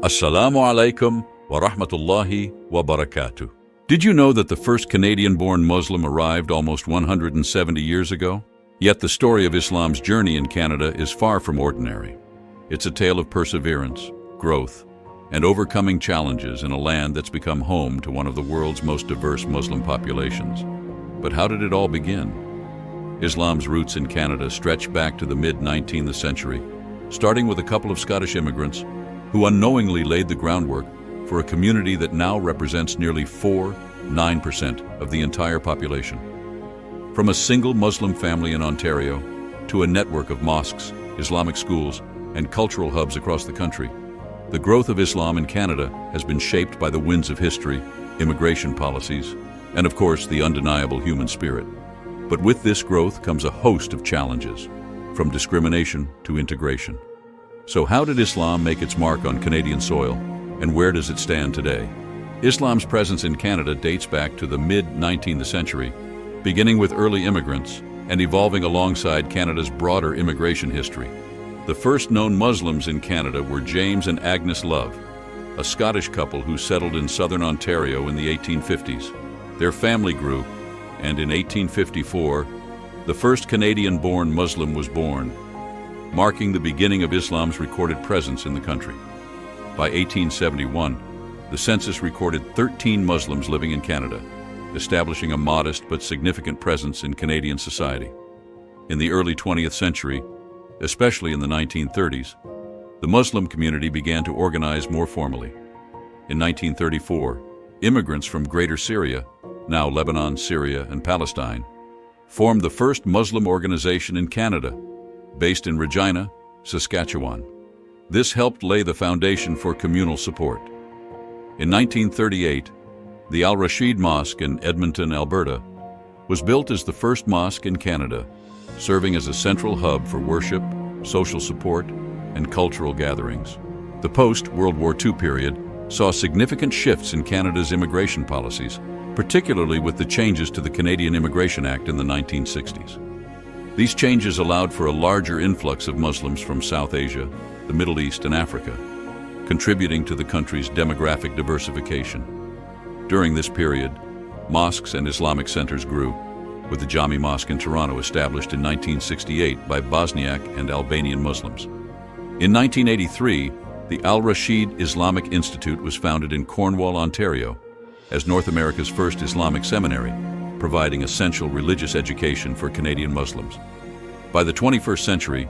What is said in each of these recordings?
Assalamu alaikum wa rahmatullahi wa barakatuh. Did you know that the first Canadian-born Muslim arrived almost 170 years ago? Yet the story of Islam's journey in Canada is far from ordinary. It's a tale of perseverance, growth, and overcoming challenges in a land that's become home to one of the world's most diverse Muslim populations. But how did it all begin? Islam's roots in Canada stretch back to the mid-19th century, starting with a couple of Scottish immigrants who unknowingly laid the groundwork for a community that now represents nearly 9% of the entire population. From a single Muslim family in Ontario to a network of mosques, Islamic schools, and cultural hubs across the country, the growth of Islam in Canada has been shaped by the winds of history, immigration policies, and of course the undeniable human spirit. But with this growth comes a host of challenges, from discrimination to integration. So how did Islam make its mark on Canadian soil, and where does it stand today? Islam's presence in Canada dates back to the mid-19th century, beginning with early immigrants and evolving alongside Canada's broader immigration history. The first known Muslims in Canada were James and Agnes Love, a Scottish couple who settled in southern Ontario in the 1850s. Their family grew, and in 1854, the first Canadian-born Muslim was born, marking the beginning of Islam's recorded presence in the country. By 1871, the census recorded 13 Muslims living in Canada, establishing a modest but significant presence in Canadian society. In the early 20th century, especially in the 1930s, the Muslim community began to organize more formally. In 1934, immigrants from Greater Syria, now Lebanon, Syria, and Palestine, formed the first Muslim organization in Canada, based in Regina, Saskatchewan. This helped lay the foundation for communal support. In 1938, the Al-Rashid Mosque in Edmonton, Alberta, was built as the first mosque in Canada, serving as a central hub for worship, social support, and cultural gatherings. The post-World War II period saw significant shifts in Canada's immigration policies, particularly with the changes to the Canadian Immigration Act in the 1960s. These changes allowed for a larger influx of Muslims from South Asia, the Middle East, and Africa, contributing to the country's demographic diversification. During this period, mosques and Islamic centers grew, with the Jami Mosque in Toronto established in 1968 by Bosniak and Albanian Muslims. In 1983, the Al-Rashid Islamic Institute was founded in Cornwall, Ontario, as North America's first Islamic seminary, providing essential religious education for Canadian Muslims. By the 21st century,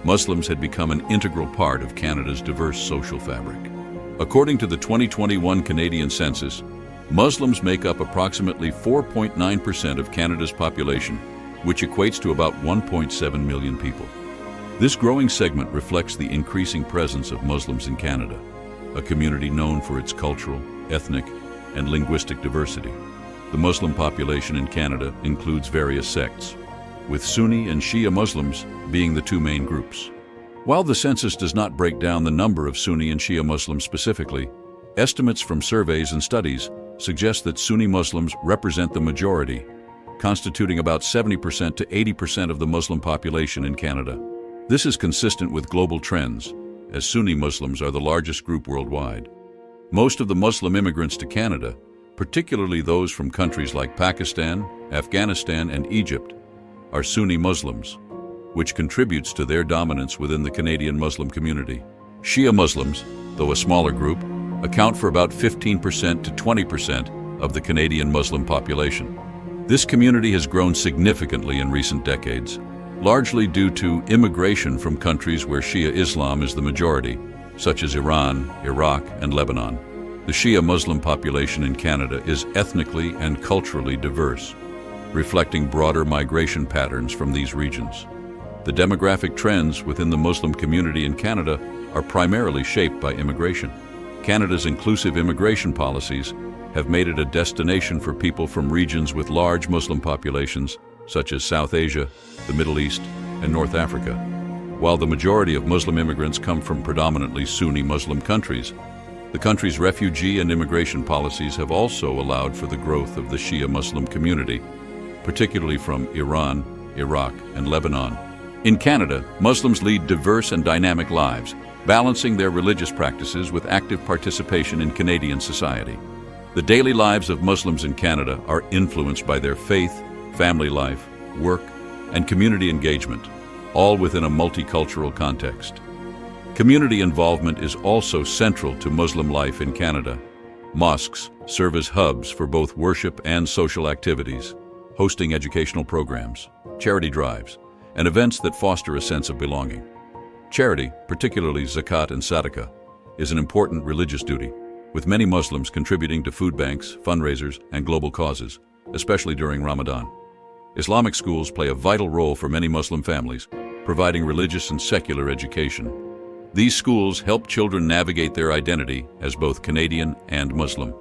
Muslims had become an integral part of Canada's diverse social fabric. According to the 2021 Canadian Census, Muslims make up approximately 4.9% of Canada's population, which equates to about 1.7 million people. This growing segment reflects the increasing presence of Muslims in Canada, a community known for its cultural, ethnic, and linguistic diversity. The Muslim population in Canada includes various sects, with Sunni and Shia Muslims being the two main groups. While the census does not break down the number of Sunni and Shia Muslims specifically, estimates from surveys and studies suggest that Sunni Muslims represent the majority, constituting about 70% to 80% of the Muslim population in Canada. This is consistent with global trends, as Sunni Muslims are the largest group worldwide. Most of the Muslim immigrants to Canada, particularly those from countries like Pakistan, Afghanistan, and Egypt, are Sunni Muslims, which contributes to their dominance within the Canadian Muslim community. Shia Muslims, though a smaller group, account for about 15% to 20% of the Canadian Muslim population. This community has grown significantly in recent decades, largely due to immigration from countries where Shia Islam is the majority, such as Iran, Iraq, and Lebanon. The Shia Muslim population in Canada is ethnically and culturally diverse, reflecting broader migration patterns from these regions. The demographic trends within the Muslim community in Canada are primarily shaped by immigration. Canada's inclusive immigration policies have made it a destination for people from regions with large Muslim populations, such as South Asia, the Middle East, and North Africa. While the majority of Muslim immigrants come from predominantly Sunni Muslim countries, the country's refugee and immigration policies have also allowed for the growth of the Shia Muslim community, particularly from Iran, Iraq, and Lebanon. In Canada, Muslims lead diverse and dynamic lives, balancing their religious practices with active participation in Canadian society. The daily lives of Muslims in Canada are influenced by their faith, family life, work, and community engagement, all within a multicultural context. Community involvement is also central to Muslim life in Canada. Mosques serve as hubs for both worship and social activities, hosting educational programs, charity drives, and events that foster a sense of belonging. Charity, particularly zakat and sadaqah, is an important religious duty, with many Muslims contributing to food banks, fundraisers, and global causes, especially during Ramadan. Islamic schools play a vital role for many Muslim families, providing religious and secular education. These schools help children navigate their identity as both Canadian and Muslim.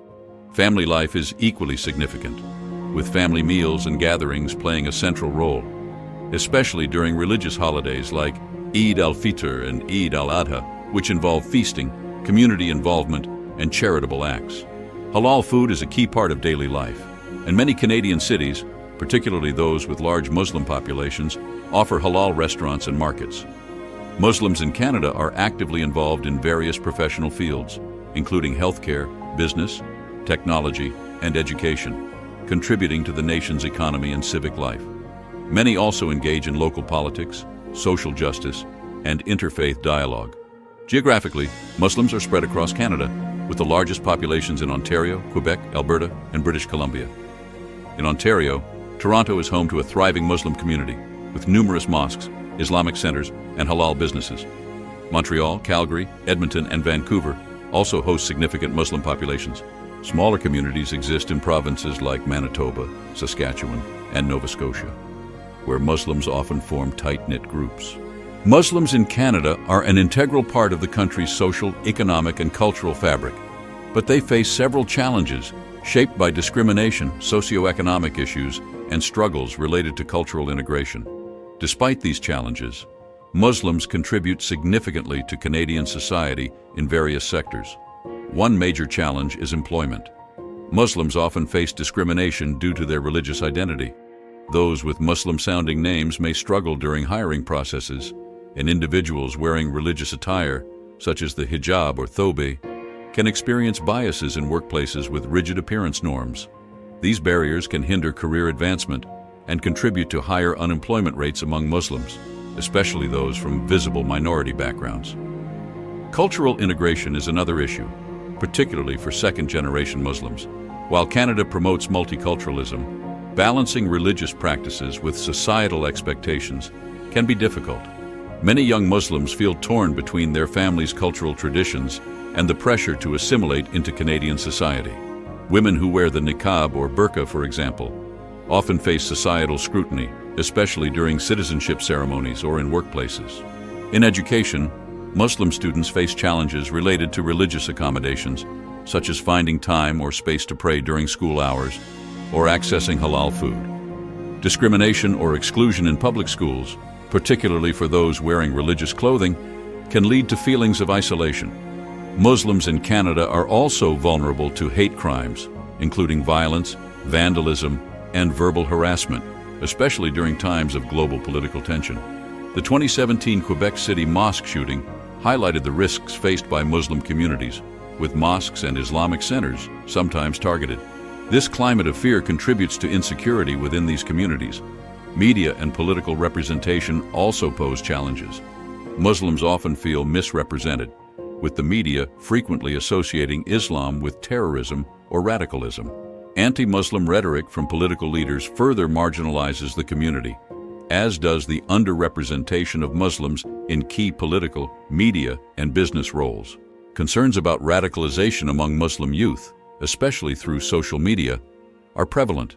Family life is equally significant, with family meals and gatherings playing a central role, especially during religious holidays like Eid al-Fitr and Eid al-Adha, which involve feasting, community involvement, and charitable acts. Halal food is a key part of daily life, and many Canadian cities, particularly those with large Muslim populations, offer halal restaurants and markets. Muslims in Canada are actively involved in various professional fields, including healthcare, business, technology, and education, contributing to the nation's economy and civic life. Many also engage in local politics, social justice, and interfaith dialogue. Geographically, Muslims are spread across Canada, with the largest populations in Ontario, Quebec, Alberta, and British Columbia. In Ontario, Toronto is home to a thriving Muslim community, with numerous mosques, Islamic centers, and halal businesses. Montreal, Calgary, Edmonton, and Vancouver also host significant Muslim populations. Smaller communities exist in provinces like Manitoba, Saskatchewan, and Nova Scotia, where Muslims often form tight-knit groups. Muslims in Canada are an integral part of the country's social, economic, and cultural fabric, but they face several challenges shaped by discrimination, socioeconomic issues, and struggles related to cultural integration. Despite these challenges, Muslims contribute significantly to Canadian society in various sectors. One major challenge is employment. Muslims often face discrimination due to their religious identity. Those with Muslim-sounding names may struggle during hiring processes, and individuals wearing religious attire, such as the hijab or thobe, can experience biases in workplaces with rigid appearance norms. These barriers can hinder career advancement and contribute to higher unemployment rates among Muslims, especially those from visible minority backgrounds. Cultural integration is another issue, particularly for second-generation Muslims. While Canada promotes multiculturalism, balancing religious practices with societal expectations can be difficult. Many young Muslims feel torn between their family's cultural traditions and the pressure to assimilate into Canadian society. Women who wear the niqab or burqa, for example, often face societal scrutiny, especially during citizenship ceremonies or in workplaces. In education, Muslim students face challenges related to religious accommodations, such as finding time or space to pray during school hours or accessing halal food. Discrimination or exclusion in public schools, particularly for those wearing religious clothing, can lead to feelings of isolation. Muslims in Canada are also vulnerable to hate crimes, including violence, vandalism, and verbal harassment, especially during times of global political tension. The 2017 Quebec City mosque shooting highlighted the risks faced by Muslim communities, with mosques and Islamic centers sometimes targeted. This climate of fear contributes to insecurity within these communities. Media and political representation also pose challenges. Muslims often feel misrepresented, with the media frequently associating Islam with terrorism or radicalism. Anti-Muslim rhetoric from political leaders further marginalizes the community, as does the underrepresentation of Muslims in key political, media, and business roles. Concerns about radicalization among Muslim youth, especially through social media, are prevalent.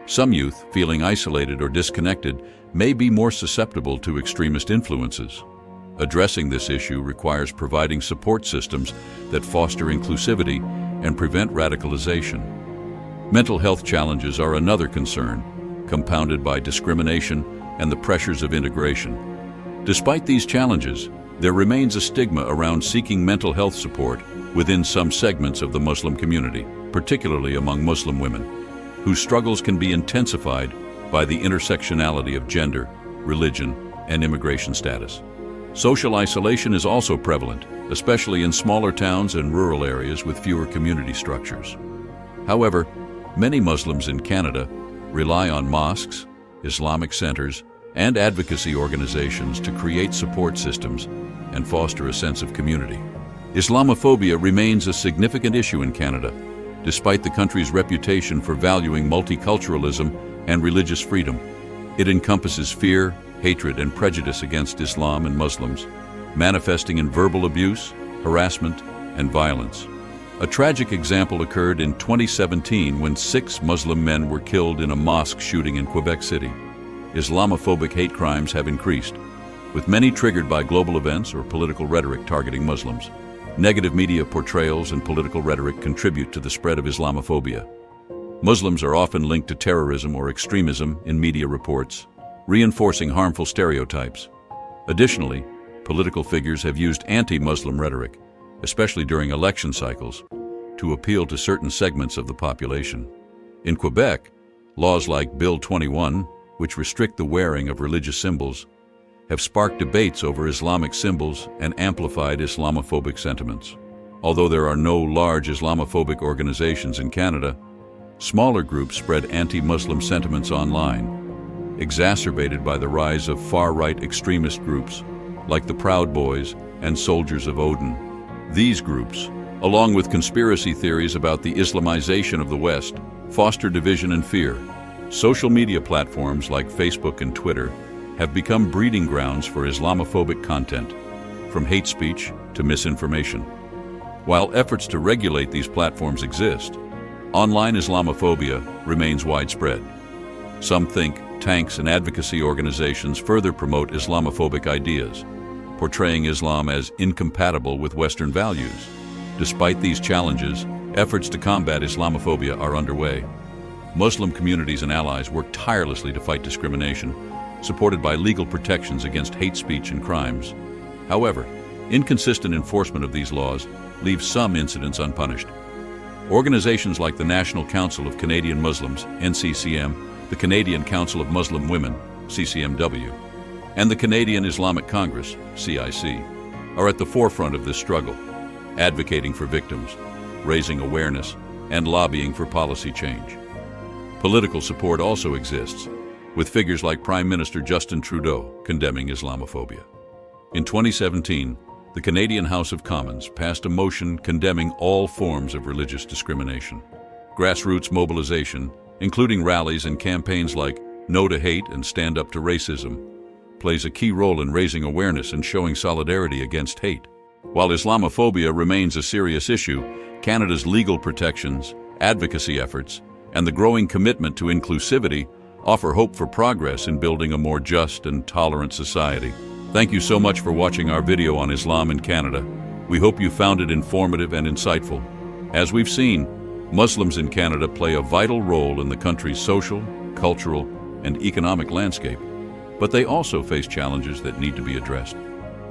Some youth, feeling isolated or disconnected, may be more susceptible to extremist influences. Addressing this issue requires providing support systems that foster inclusivity and prevent radicalization. Mental health challenges are another concern, compounded by discrimination and the pressures of integration. Despite these challenges, there remains a stigma around seeking mental health support within some segments of the Muslim community, particularly among Muslim women, whose struggles can be intensified by the intersectionality of gender, religion, and immigration status. Social isolation is also prevalent, especially in smaller towns and rural areas with fewer community structures. However, many Muslims in Canada rely on mosques, Islamic centers, and advocacy organizations to create support systems and foster a sense of community. Islamophobia remains a significant issue in Canada, despite the country's reputation for valuing multiculturalism and religious freedom. It encompasses fear, hatred, and prejudice against Islam and Muslims, manifesting in verbal abuse, harassment, and violence. A tragic example occurred in 2017 when 6 Muslim men were killed in a mosque shooting in Quebec City. Islamophobic hate crimes have increased, with many triggered by global events or political rhetoric targeting Muslims. Negative media portrayals and political rhetoric contribute to the spread of Islamophobia. Muslims are often linked to terrorism or extremism in media reports, reinforcing harmful stereotypes. Additionally, political figures have used anti-Muslim rhetoric, especially during election cycles, to appeal to certain segments of the population. In Quebec, laws like Bill 21, which restrict the wearing of religious symbols, have sparked debates over Islamic symbols and amplified Islamophobic sentiments. Although there are no large Islamophobic organizations in Canada, smaller groups spread anti-Muslim sentiments online, exacerbated by the rise of far-right extremist groups like the Proud Boys and Soldiers of Odin. These groups, along with conspiracy theories about the Islamization of the West, foster division and fear. Social media platforms like Facebook and Twitter have become breeding grounds for Islamophobic content, from hate speech to misinformation. While efforts to regulate these platforms exist, online Islamophobia remains widespread. Some think tanks and advocacy organizations further promote Islamophobic ideas, portraying Islam as incompatible with Western values. Despite these challenges, efforts to combat Islamophobia are underway. Muslim communities and allies work tirelessly to fight discrimination, supported by legal protections against hate speech and crimes. However, inconsistent enforcement of these laws leaves some incidents unpunished. Organizations like the National Council of Canadian Muslims, NCCM, the Canadian Council of Muslim Women, CCMW, and the Canadian Islamic Congress, CIC, are at the forefront of this struggle, advocating for victims, raising awareness, and lobbying for policy change. Political support also exists, with figures like Prime Minister Justin Trudeau condemning Islamophobia. In 2017, the Canadian House of Commons passed a motion condemning all forms of religious discrimination. Grassroots mobilization, including rallies and campaigns like No to Hate and Stand Up to Racism, plays a key role in raising awareness and showing solidarity against hate. While Islamophobia remains a serious issue, Canada's legal protections, advocacy efforts, and the growing commitment to inclusivity offer hope for progress in building a more just and tolerant society. Thank you so much for watching our video on Islam in Canada. We hope you found it informative and insightful. As we've seen, Muslims in Canada play a vital role in the country's social, cultural, and economic landscape, but they also face challenges that need to be addressed.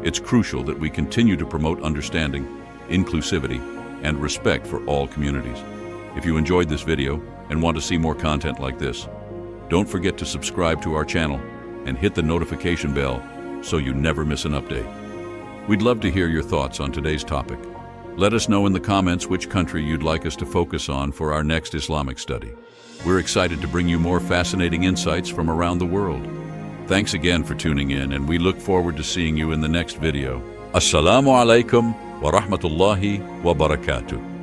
It's crucial that we continue to promote understanding, inclusivity, and respect for all communities. If you enjoyed this video and want to see more content like this, don't forget to subscribe to our channel and hit the notification bell so you never miss an update. We'd love to hear your thoughts on today's topic. Let us know in the comments which country you'd like us to focus on for our next Islamic study. We're excited to bring you more fascinating insights from around the world. Thanks again for tuning in, and we look forward to seeing you in the next video. Assalamu alaikum wa rahmatullahi wa barakatuh.